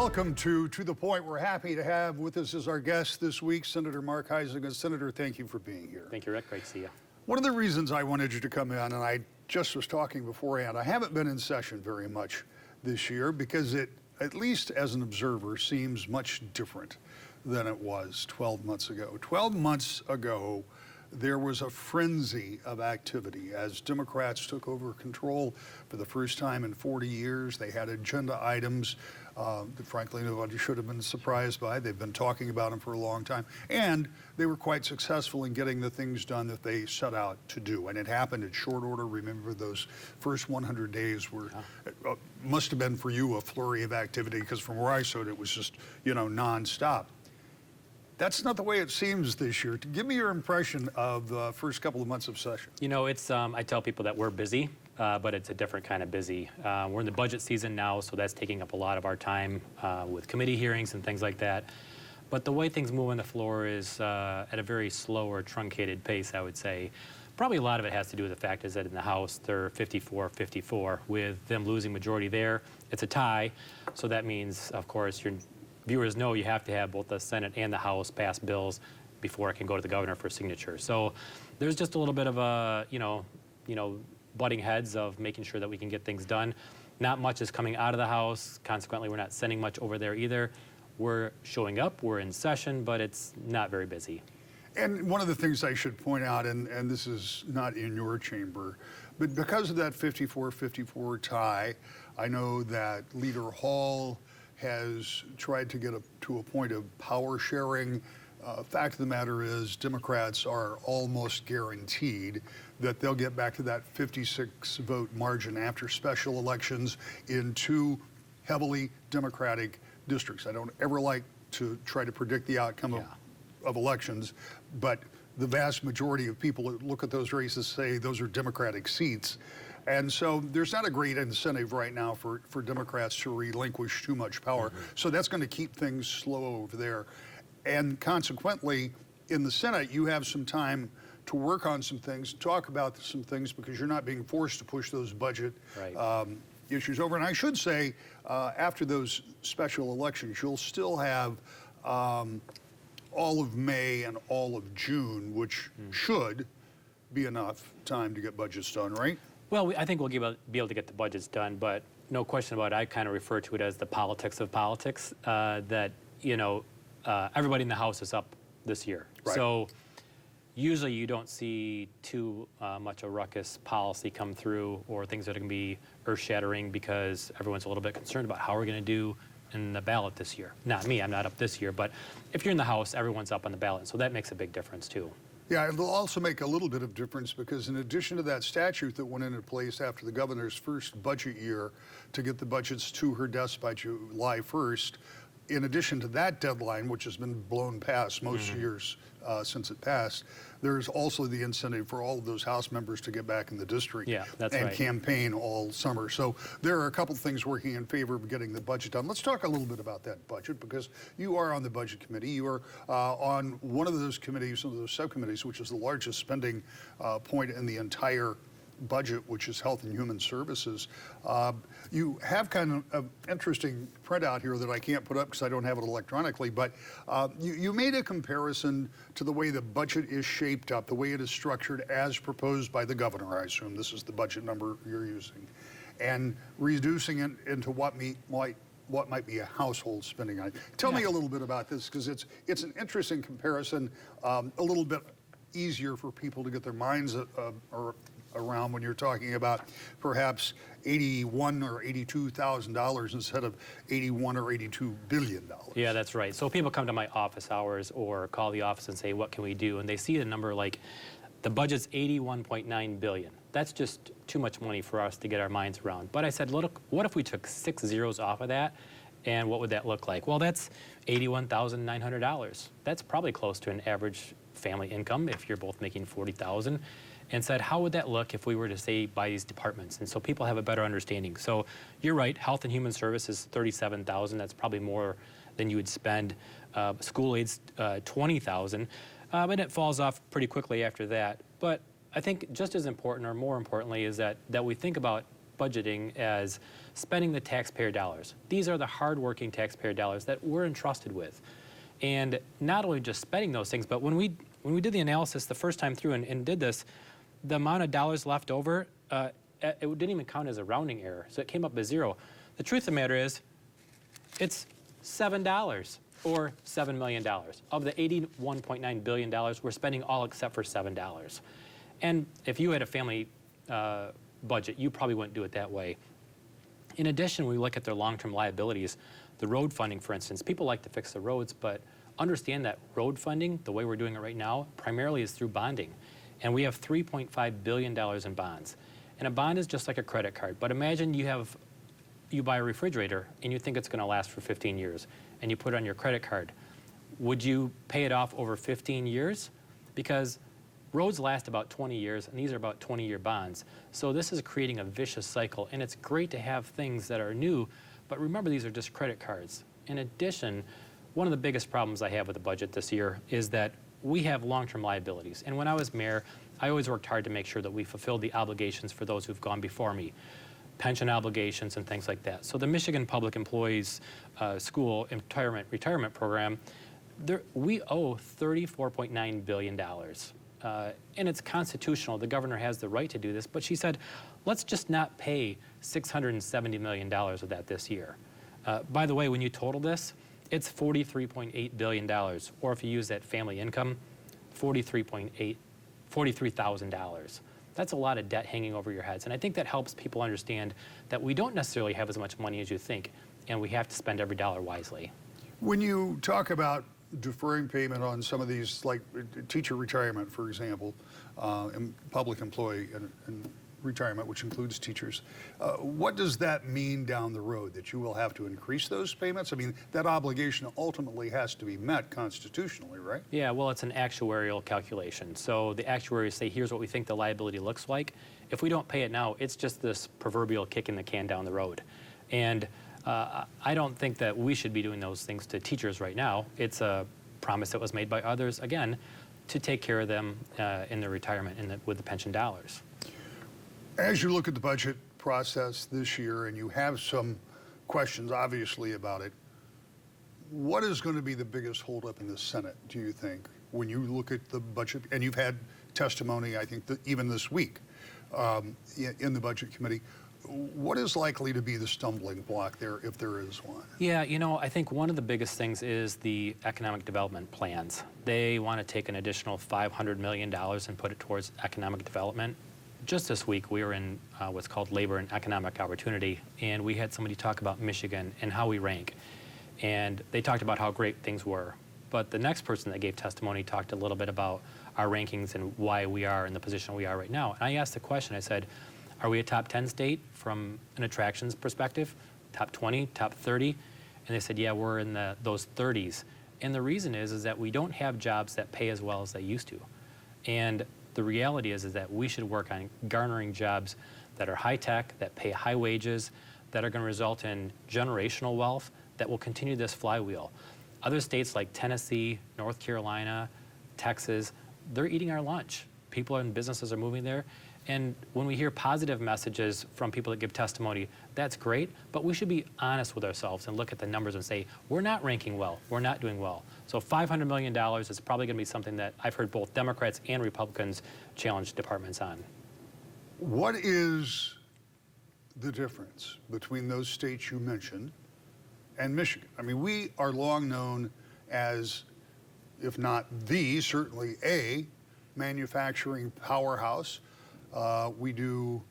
Welcome to the Point. We're happy to have with us as our guest this week, Senator Mark Huizenga. Senator, thank you for being here. Thank you, Rick. Great to see you. One of the reasons I wanted you to come in, and I just was talking beforehand, I haven't been in session very much this year because it, at least as an observer, seems much different than it was 12 months ago. 12 months ago, there was a frenzy of activity as Democrats took over control for the first time in 40 years. They had agenda items that frankly nobody should have been surprised by. They've been talking about them for a long time. And they were quite successful in getting the things done that they set out to do. And it happened in short order. Remember those first 100 days were, must have been for you a flurry of activity, because from where I saw it, it was just, nonstop. That's not the way it seems this year. Give me your impression of the first couple of months of session. You know, it's I tell people that we're busy, but it's a different kind of busy. We're in the budget season now, so that's taking up a lot of our time with committee hearings and things like that. But the way things move on the floor is at a very slow or truncated pace, I would say. Probably a lot of it has to do with the fact is that in the House, they're 54-54. With them losing majority there, it's a tie. So that means, of course, your viewers know you have to have both the Senate and the House pass bills before it can go to the governor for signature. So there's just a little bit of a, butting heads of making sure that we can get things done. Not much is coming out of the House. Consequently, we're not sending much over there either. We're showing up, we're in session, but it's not very busy. And one of the things I should point out, and this is not in your chamber, but because of that 54-54 tie, I know that Leader Hall has tried to get to a point of power sharing. Fact of the matter is, Democrats are almost guaranteed that they'll get back to that 56 vote margin after special elections in two heavily Democratic districts. I don't ever like to try to predict the outcome of elections, but the vast majority of people that look at those races say those are Democratic seats. And so there's not a great incentive right now for Democrats to relinquish too much power. So that's going to keep things slow over there. And consequently, in the Senate, you have some time to work on some things, talk about some things, because you're not being forced to push those budget issues over. And I should say, after those special elections, you'll still have all of May and all of June, which should be enough time to get budgets done, right? Well, I think we'll be able to get the budgets done, but no question about it, I kind of refer to it as the politics of politics, that, everybody in the House is up this year. Right. So usually you don't see too much a ruckus policy come through or things that are going to be earth-shattering, because everyone's a little bit concerned about how we're going to do in the ballot this year. Not me, I'm not up this year, but if you're in the House, everyone's up on the ballot, so that makes a big difference too. Yeah, it'll also make a little bit of difference, because in addition to that statute that went into place after the governor's first budget year to get the budgets to her desk by July 1st, in addition to that deadline, which has been blown past most years since it passed, there's also the incentive for all of those House members to get back in the district and campaign all summer. So there are a couple things working in favor of getting the budget done. Let's talk a little bit about that budget, because you are on the budget committee. You are on one of those committees, one of those subcommittees, which is the largest spending point in the entire budget, which is Health and Human Services. You have kind of an interesting printout here that I can't put up because I don't have it electronically, but you made a comparison to the way the budget is shaped up, the way it is structured as proposed by the governor, I assume. This is the budget number you're using, and reducing it into what might be a household spending item. Tell me a little bit about this, because it's an interesting comparison, a little bit easier for people to get their minds around when you're talking about perhaps $81,000 or $82,000 instead of $81 or $82 billion. Yeah, that's right. So people come to my office hours or call the office and say, what can we do? And they see a number like the budget's $81.9 billion. That's just too much money for us to get our minds around. But I said, look, what if we took 6 zeros off of that? And what would that look like? Well, that's $81,900. That's probably close to an average family income if you're both making $40,000. And said, how would that look if we were to say by these departments? And so people have a better understanding. So you're right, Health and Human Services, $37,000. That's probably more than you would spend. School aids, $20,000. But it falls off pretty quickly after that. But I think just as important, or more importantly, is that we think about budgeting as spending the taxpayer dollars. These are the hardworking taxpayer dollars that we're entrusted with. And not only just spending those things, but when we did the analysis the first time through and did this, the amount of dollars left over, it didn't even count as a rounding error. So it came up as zero. The truth of the matter is, it's $7 or $7 million. Of the $81.9 billion, we're spending all except for $7. And if you had a family budget, you probably wouldn't do it that way. In addition, when we look at their long-term liabilities, the road funding, for instance, people like to fix the roads, but understand that road funding, the way we're doing it right now, primarily is through bonding. And we have $3.5 billion in bonds. And a bond is just like a credit card. But imagine you buy a refrigerator and you think it's going to last for 15 years and you put it on your credit card. Would you pay it off over 15 years? Because roads last about 20 years and these are about 20-year bonds. So this is creating a vicious cycle, and it's great to have things that are new, but remember these are just credit cards. In addition, one of the biggest problems I have with the budget this year is that we have long-term liabilities. And when I was mayor, I always worked hard to make sure that we fulfilled the obligations for those who've gone before me. Pension obligations and things like that. So the Michigan Public Employees School Retirement Program, we owe $34.9 billion. And it's constitutional. The governor has the right to do this, but she said, let's just not pay $670 million of that this year. By the way, when you total this, it's $43.8 billion, or if you use that family income, $43,000. That's a lot of debt hanging over your heads. And I think that helps people understand that we don't necessarily have as much money as you think, and we have to spend every dollar wisely. When you talk about deferring payment on some of these, like teacher retirement, for example, and public employee and retirement, which includes teachers, what does that mean down the road? That you will have to increase those payments? I mean, that obligation ultimately has to be met constitutionally, right? Yeah, well, it's an actuarial calculation. So the actuaries say, here's what we think the liability looks like. If we don't pay it now, it's just this proverbial kicking the can down the road. And I don't think that we should be doing those things to teachers right now. It's a promise that was made by others, again, to take care of them in their retirement with the pension dollars. As you look at the budget process this year, and you have some questions, obviously, about it, what is going to be the biggest holdup in the Senate, do you think, when you look at the budget? And you've had testimony, I think, even this week in the Budget Committee. What is likely to be the stumbling block there, if there is one? Yeah, I think one of the biggest things is the economic development plans. They want to take an additional $500 million and put it towards economic development. Just this week, we were in what's called Labor and Economic Opportunity, and we had somebody talk about Michigan and how we rank. And they talked about how great things were. But the next person that gave testimony talked a little bit about our rankings and why we are in the position we are right now. And I asked the question, I said, are we a top 10 state from an attractions perspective? Top 20, top 30? And they said, yeah, we're in those 30s. And the reason is that we don't have jobs that pay as well as they used to. And the reality is that we should work on garnering jobs that are high-tech, that pay high wages, that are going to result in generational wealth, that will continue this flywheel. Other states like Tennessee, North Carolina, Texas, they're eating our lunch. People and businesses are moving there. And when we hear positive messages from people that give testimony, that's great, but we should be honest with ourselves and look at the numbers and say, we're not ranking well, we're not doing well. So $500 million is probably going to be something that I've heard both Democrats and Republicans challenge departments on. What is the difference between those states you mentioned and Michigan? I mean, we are long known as, if not the, certainly a manufacturing powerhouse. We do,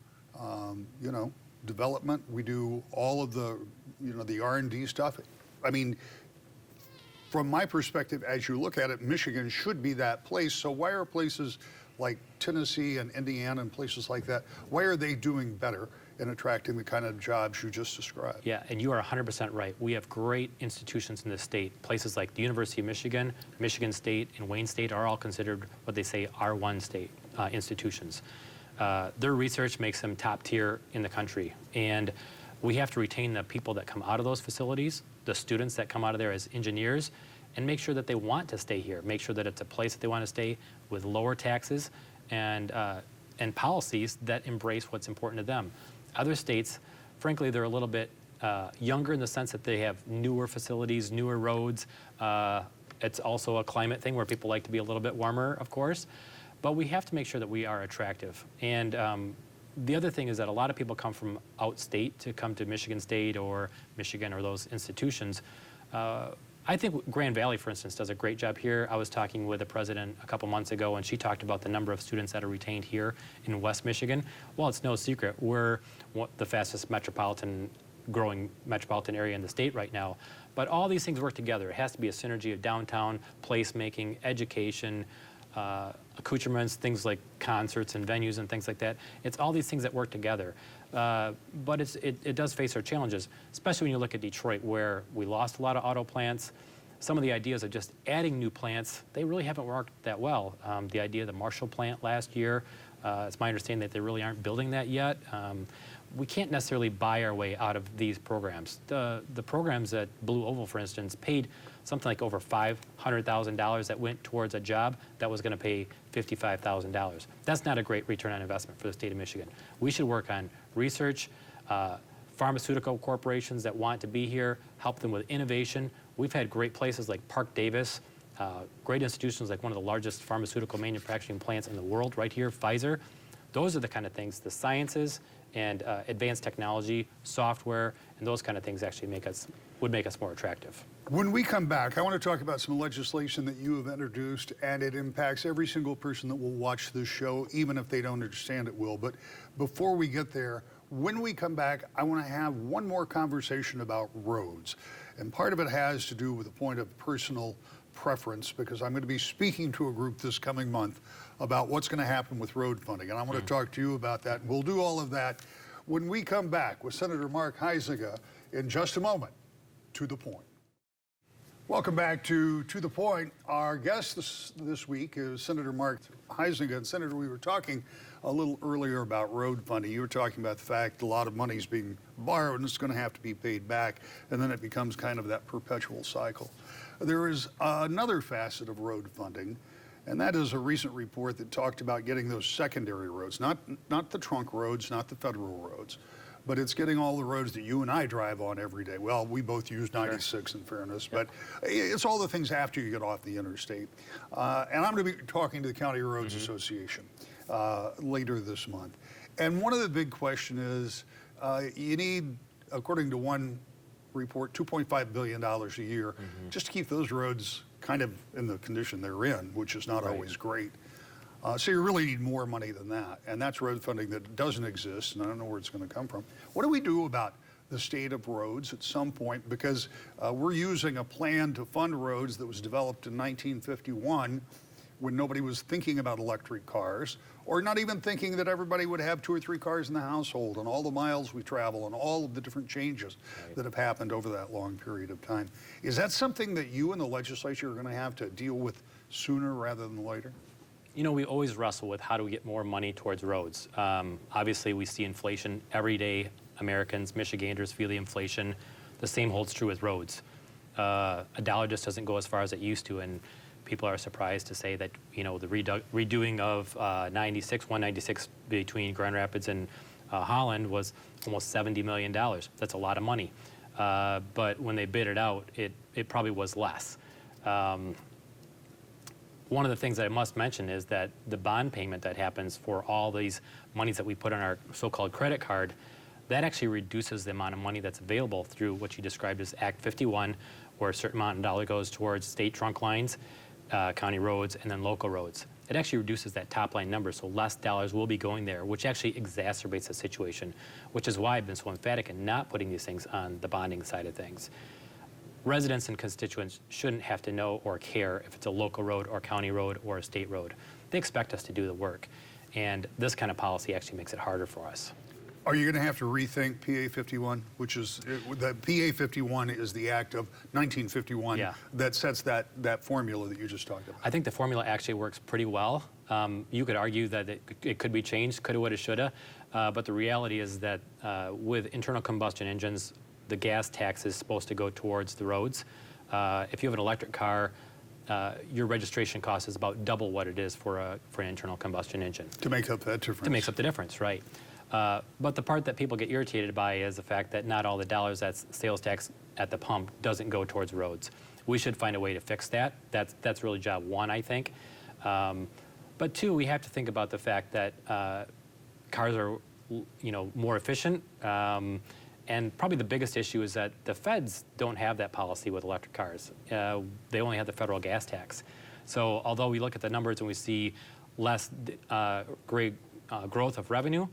development. We do all of the, the R&D stuff. I mean, from my perspective, as you look at it, Michigan should be that place. So why are places like Tennessee and Indiana and places like that, why are they doing better in attracting the kind of jobs you just described? Yeah, and you are 100% right. We have great institutions in the state. Places like the University of Michigan, Michigan State, and Wayne State are all considered what they say R1 state institutions. Their research makes them top tier in the country. And we have to retain the people that come out of those facilities, the students that come out of there as engineers, and make sure that they want to stay here. Make sure that it's a place that they want to stay with lower taxes and policies that embrace what's important to them. Other states, frankly, they're a little bit younger in the sense that they have newer facilities, newer roads. It's also a climate thing where people like to be a little bit warmer, of course. But we have to make sure that we are attractive. And the other thing is that a lot of people come from outstate to come to Michigan State or Michigan or those institutions. I think Grand Valley, for instance, does a great job here. I was talking with the president a couple months ago, and she talked about the number of students that are retained here in West Michigan. Well, it's no secret. We're the fastest growing metropolitan area in the state right now. But all these things work together. It has to be a synergy of downtown, placemaking, education, accoutrements, things like concerts and venues and things like that. It's all these things that work together. But it does face our challenges, especially when you look at Detroit, where we lost a lot of auto plants. Some of the ideas of just adding new plants, they really haven't worked that well. The idea of the Marshall plant last year, it's my understanding that they really aren't building that yet. We can't necessarily buy our way out of these programs. The programs at Blue Oval, for instance, paid something like over $500,000 that went towards a job that was going to pay $55,000. That's not a great return on investment for the state of Michigan. We should work on research, pharmaceutical corporations that want to be here, help them with innovation. We've had great places like Park Davis, great institutions like one of the largest pharmaceutical manufacturing plants in the world right here, Pfizer. Those are the kind of things, the sciences and advanced technology, software, and those kind of things actually would make us more attractive. When we come back, I want to talk about some legislation that you have introduced, and it impacts every single person that will watch this show, even if they don't understand it will. But before we get there, when we come back, I want to have one more conversation about roads. And part of it has to do with a point of personal preference, because I'm going to be speaking to a group this coming month about what's going to happen with road funding. And I want to talk to you about that. We'll do all of that when we come back with Senator Mark Huizenga in just a moment. To the Point. Welcome back to the Point. Our guest this week is Senator Mark Huizenga. And Senator, we were talking a little earlier about road funding. You were talking about the fact a lot of money is being borrowed and it's going to have to be paid back, and then it becomes kind of that perpetual cycle. There is another facet of road funding, and that is a recent report that talked about getting those secondary roads, not the trunk roads, not the federal roads, but it's getting all the roads that you and I drive on every day. Well, we both use 96 in fairness, but it's all the things after you get off the interstate. And I'm going to be talking to the County Roads Association later this month. And one of the big questions is you need, according to one report, $2.5 billion a year just to keep those roads kind of in the condition they're in, which is not always great. So you really need more money than that, and that's road funding that doesn't exist, and I don't know where it's going to come from. What do we do about the state of roads at some point? Because we're using a plan to fund roads that was developed in 1951 when nobody was thinking about electric cars, or not even thinking that everybody would have 2 or 3 cars in the household, and all the miles we travel and all of the different changes that have happened over that long period of time. Is that something that you and the legislature are going to have to deal with sooner rather than later? You know, we always wrestle with how do we get more money towards roads. Obviously, we see inflation every day. Americans, Michiganders feel the inflation. The same holds true with roads. A dollar just doesn't go as far as it used to, and people are surprised to say that, you know, the redoing of 196 between Grand Rapids and Holland was almost $70 million. That's a lot of money. But when they bid it out, it probably was less. One of the things that I must mention is that the bond payment that happens for all these monies that we put on our so-called credit card, that actually reduces the amount of money that's available through what you described as Act 51, where a certain amount of dollar goes towards state trunk lines, county roads, and then local roads. It actually reduces that top line number, so less dollars will be going there, which actually exacerbates the situation, which is why I've been so emphatic in not putting these things on the bonding side of things. Residents and constituents shouldn't have to know or care if it's a local road or county road or a state road. They expect us to do the work, and this kind of policy actually makes it harder for us. Are you going to have to rethink PA 51, which is, the PA 51 is the act of 1951 that sets that formula that you just talked about? I think the formula actually works pretty well. You could argue that it could be changed, coulda, woulda, shoulda, but the reality is that with internal combustion engines, the gas tax is supposed to go towards the roads. If you have an electric car, your registration cost is about double what it is for an internal combustion engine. To make up that difference. To make up the difference, right. But the part that people get irritated by is the fact that not all the dollars that's sales tax at the pump doesn't go towards roads. We should find a way to fix that. That's really job one, I think. But two, we have to think about the fact that cars are, more efficient. And probably the biggest issue is that the feds don't have that policy with electric cars. They only have the federal gas tax. So although we look at the numbers and we see less great growth of revenue,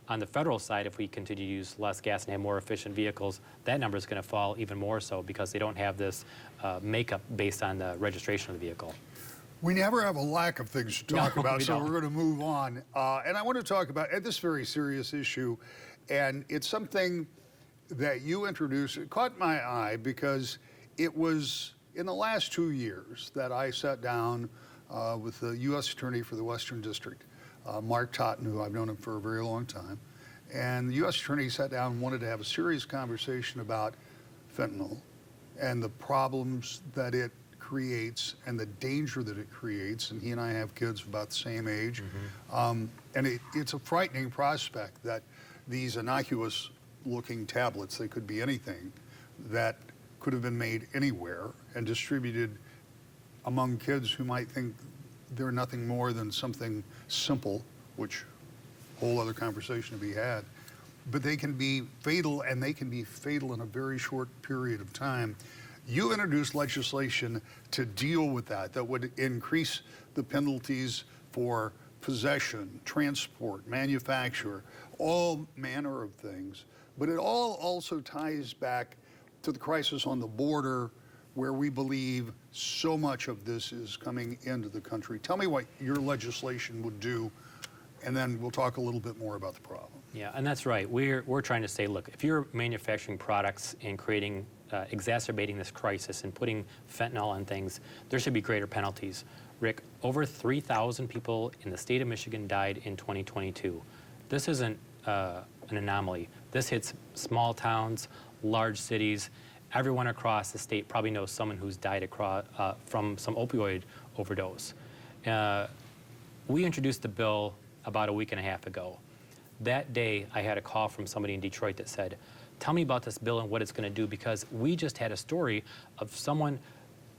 on the federal side, if we continue to use less gas and have more efficient vehicles, that number is going to fall even more so because they don't have this makeup based on the registration of the vehicle. We never have a lack of things to talk about, so we're going to move on. And I want to talk about this very serious issue, and it's something that you introduced. It caught my eye because it was in the last 2 years that I sat down with the U.S. Attorney for the Western District, Mark Totten, who I've known him for a very long time. And the U.S. Attorney sat down and wanted to have a serious conversation about fentanyl and the problems that it creates and the danger that it creates. And he and I have kids about the same age. And it's a frightening prospect that these innocuous looking tablets, they could be anything, that could have been made anywhere and distributed among kids who might think they're nothing more than something simple, which whole other conversation to be had. But they can be fatal, and they can be fatal in a very short period of time. You introduced legislation to deal with that would increase the penalties for possession, transport, manufacture, all manner of things. But it all also ties back to the crisis on the border, where we believe so much of this is coming into the country. Tell me what your legislation would do, and then we'll talk a little bit more about the problem. Yeah, and that's right. We're trying to say, look, if you're manufacturing products and creating, exacerbating this crisis and putting fentanyl on things, there should be greater penalties. Rick, over 3,000 people in the state of Michigan died in 2022. This isn't an anomaly. This hits small towns, large cities. Everyone across the state probably knows someone who's died from some opioid overdose. We introduced the bill about a week and a half ago. That day, I had a call from somebody in Detroit that said, tell me about this bill and what it's going to do, because we just had a story of someone,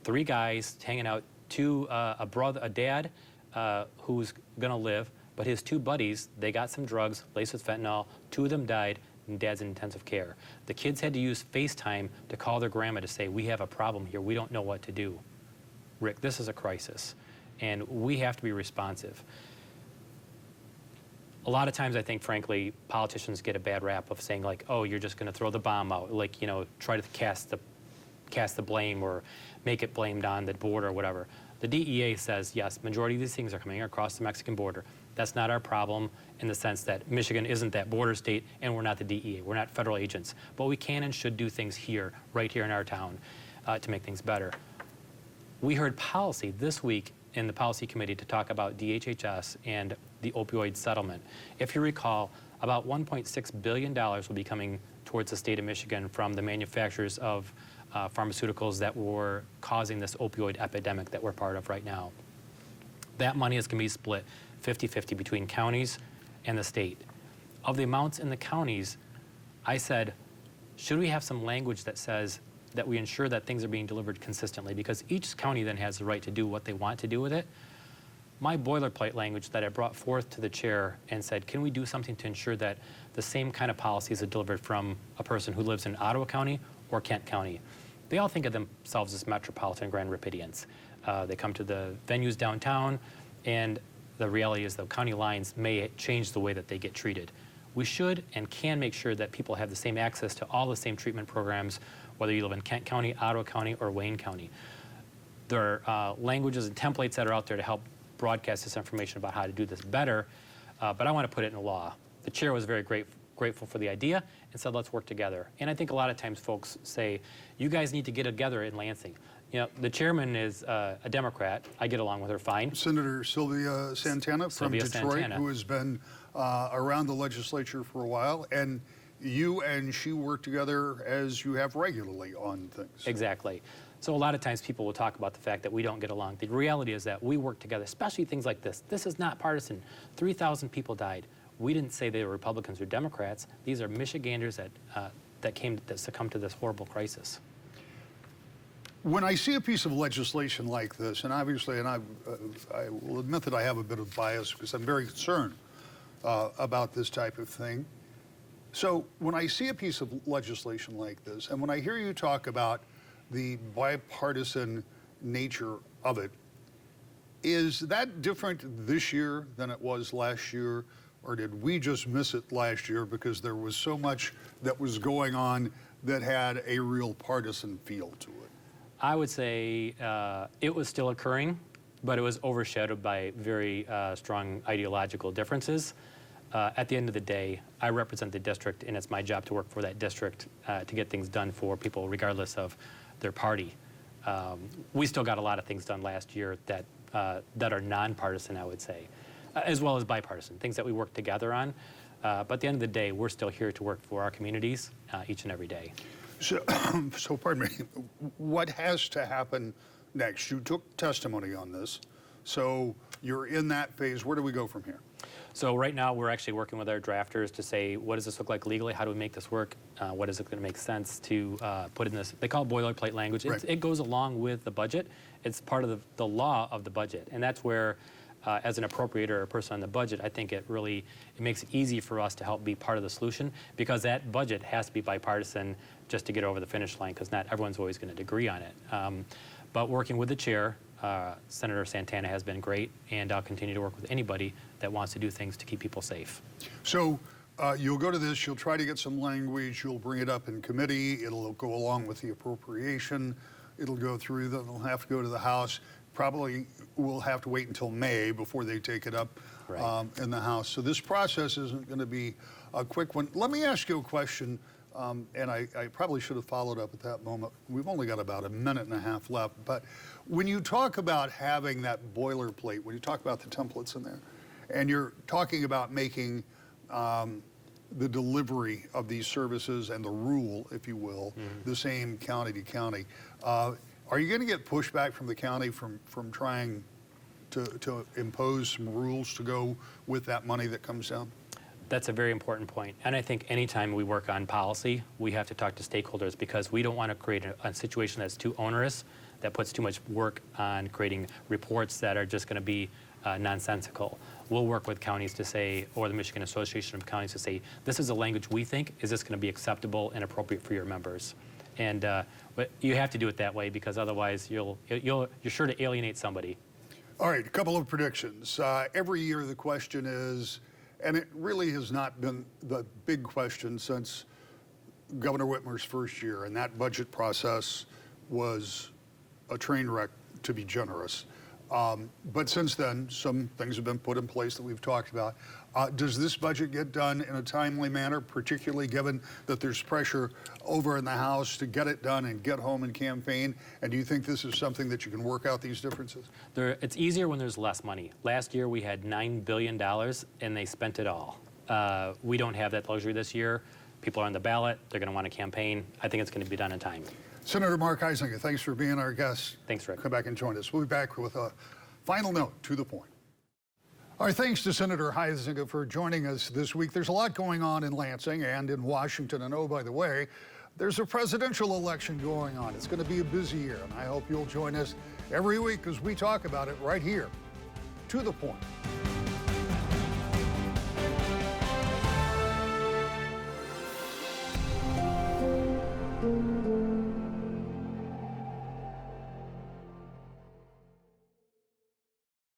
3 guys hanging out, a dad who's going to live, but his 2 buddies, they got some drugs laced with fentanyl, 2 of them died, and dad's in intensive care. The kids had to use FaceTime to call their grandma to say, we have a problem here, we don't know what to do. Rick, this is a crisis, and we have to be responsive. A lot of times, I think, frankly, politicians get a bad rap of saying, like, oh, you're just going to throw the bomb out, like, try to cast the blame or make it blamed on the border or whatever. The DEA says, yes, majority of these things are coming across the Mexican border. That's not our problem in the sense that Michigan isn't that border state and we're not the DEA. We're not federal agents. But we can and should do things here, right here in our town, to make things better. We heard policy this week in the policy committee to talk about DHHS and the opioid settlement. If you recall, about $1.6 billion will be coming towards the state of Michigan from the manufacturers of pharmaceuticals that were causing this opioid epidemic that we're part of right now. That money is going to be split 50-50 between counties and the state. Of the amounts in the counties, I said, should we have some language that says that we ensure that things are being delivered consistently? Because each county then has the right to do what they want to do with it. My boilerplate language that I brought forth to the chair and said, can we do something to ensure that the same kind of policies are delivered from a person who lives in Ottawa County or Kent County? They all think of themselves as metropolitan Grand Rapidians. They come to the venues downtown, and the reality is the county lines may change the way that they get treated. We should and can make sure that people have the same access to all the same treatment programs, whether you live in Kent County, Ottawa County, or Wayne County. There are languages and templates that are out there to help broadcast this information about how to do this better, but I want to put it in law. The chair was very grateful for the idea and said, let's work together. And I think a lot of times folks say, you guys need to get together in Lansing. The chairman is a Democrat. I get along with her fine. Senator Sylvia Santana from Detroit, who has been around the legislature for a while, and you and she work together as you have regularly on things. Exactly. So a lot of times people will talk about the fact that we don't get along. The reality is that we work together, especially things like this. This is not partisan. 3,000 people died. we didn't say they were Republicans or Democrats. These are Michiganders that succumbed to this horrible crisis. When I see a piece of legislation like this, and obviously, I will admit that I have a bit of bias because I'm very concerned about this type of thing. So when I see a piece of legislation like this, and when I hear you talk about the bipartisan nature of it, is that different this year than it was last year? Or did we just miss it last year because there was so much that was going on that had a real partisan feel to it? I would say it was still occurring, but it was overshadowed by very strong ideological differences. At the end of the day, I represent the district, and it's my job to work for that district to get things done for people regardless of their party. We still got a lot of things done last year that are nonpartisan, I would say, as well as bipartisan, things that we work together on. But at the end of the day, we're still here to work for our communities each and every day. So pardon me, what has to happen next? You took testimony on this, so you're in that phase. Where do we go from here? So right now, we're actually working with our drafters to say, what does this look like legally? How do we make this work? What is it going to make sense to put in this? They call it boilerplate language. Right. It goes along with the budget. It's part of the law of the budget. And that's where, as an appropriator or a person on the budget, I think it makes it easy for us to help be part of the solution, because that budget has to be bipartisan just to get over the finish line, because not everyone's always going to agree on it. But working with the chair, Senator Santana has been great, and I'll continue to work with anybody that wants to do things to keep people safe. So you'll go to this, you'll try to get some language, you'll bring it up in committee, it'll go along with the appropriation, it'll go through, then it'll have to go to the House. Probably we'll have to wait until May before they take it up Right. In the House. So this process isn't going to be a quick one. Let me ask you a question, and I probably should have followed up at that moment. We've only got about a minute and a half left, but when you talk about having that boilerplate, when you talk about the templates in there, and you're talking about making the delivery of these services and the rule, if you will, the same county to county, are you going to get pushback from the county from trying to impose some rules to go with that money that comes down? That's a very important point. And I think anytime we work on policy, we have to talk to stakeholders, because we don't want to create a situation that's too onerous, that puts too much work on creating reports that are just going to be nonsensical. We'll work with counties to say, or the Michigan Association of Counties to say, this is a language we think, is this going to be acceptable and appropriate for your members? And but you have to do it that way, because otherwise you're sure to alienate somebody. All right, a couple of predictions. Every year the question is, and it really has not been the big question since Governor Whitmer's first year, and that budget process was a train wreck, to be generous. But since then, some things have been put in place that we've talked about. Does this budget get done in a timely manner, particularly given that there's pressure over in the House to get it done and get home and campaign? And do you think this is something that you can work out these differences? It's easier when there's less money. Last year we had $9 billion and they spent it all. We don't have that luxury this year. People are on the ballot. They're going to want to campaign. I think it's going to be done in time. Senator Mark Huizenga, thanks for being our guest. Thanks, Rick. Come back and join us. We'll be back with a final note to the point. Our thanks to Senator Huizenga for joining us this week. There's a lot going on in Lansing and in Washington. And oh, by the way, there's a presidential election going on. It's going to be a busy year, and I hope you'll join us every week as we talk about it right here. To the point.